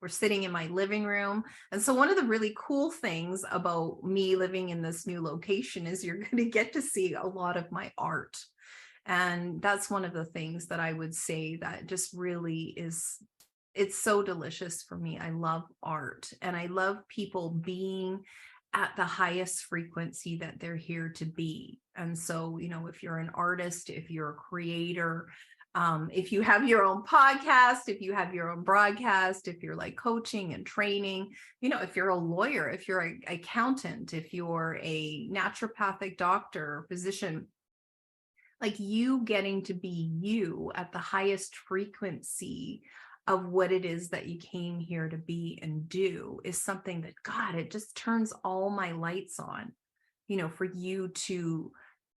We're sitting in my living room. And so one of the really cool things about me living in this new location is you're going to get to see a lot of my art. And that's one of the things that I would say that just really is, it's so delicious for me. I love art, and I love people being at the highest frequency that they're here to be. And so, you know, if you're an artist, if you're a creator, if you have your own podcast, if you have your own broadcast, if you're like coaching and training, you know, if you're a lawyer, if you're an accountant, if you're a naturopathic doctor, physician, like you getting to be you at the highest frequency of what it is that you came here to be and do is something that, God, it just turns all my lights on, you know, for you to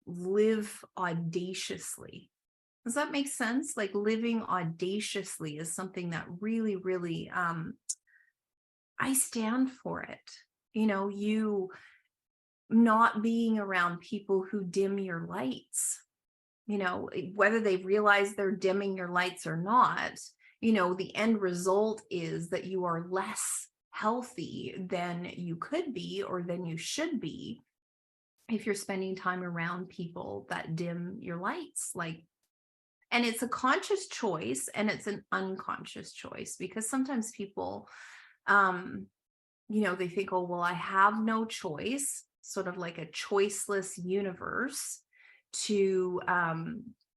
live audaciously. Does that make sense? Like living audaciously is something that really, really, I stand for it. You know, you not being around people who dim your lights, you know, whether they realize they're dimming your lights or not, you know, the end result is that you are less healthy than you could be or than you should be if you're spending time around people that dim your lights. Like, and it's a conscious choice and it's an unconscious choice, because sometimes people, you know, they think, oh, well, I have no choice, sort of like a choiceless universe to,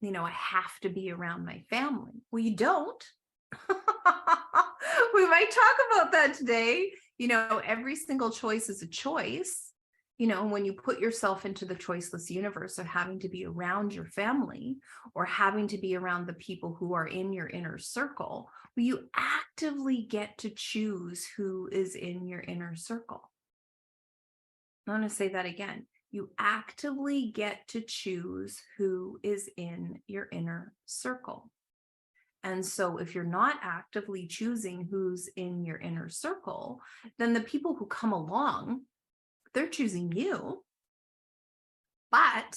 you know, I have to be around my family. Well, you don't. We might talk about that today. You know, every single choice is a choice. You know, when you put yourself into the choiceless universe of having to be around your family or having to be around the people who are in your inner circle, well, you actively get to choose who is in your inner circle. I'm going to say that again. You actively get to choose who is in your inner circle. And so if you're not actively choosing who's in your inner circle, then the people who come along, they're choosing you. But,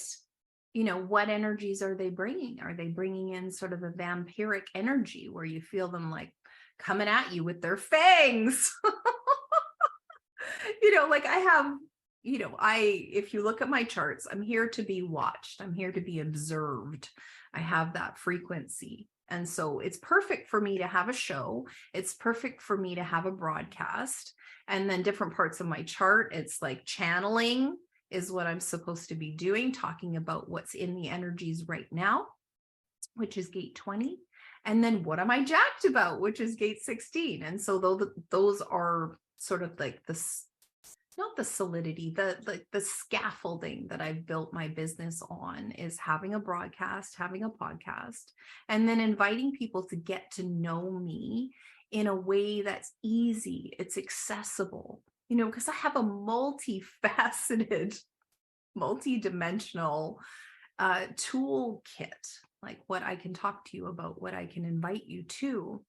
you know, what energies are they bringing? Are they bringing in sort of a vampiric energy where you feel them like coming at you with their fangs? You know, like I have, you know, if you look at my charts, I'm here to be watched. I'm here to be observed. I have that frequency. And so it's perfect for me to have a show. It's perfect for me to have a broadcast. And then different parts of my chart, it's like channeling is what I'm supposed to be doing, talking about what's in the energies right now, which is gate 20. And then what am I jacked about, which is gate 16. And so those are sort of like this, not the solidity, the scaffolding that I've built my business on is having a broadcast, having a podcast, and then inviting people to get to know me in a way that's easy, it's accessible, you know, because I have a multifaceted, multidimensional toolkit, like what I can talk to you about, what I can invite you to.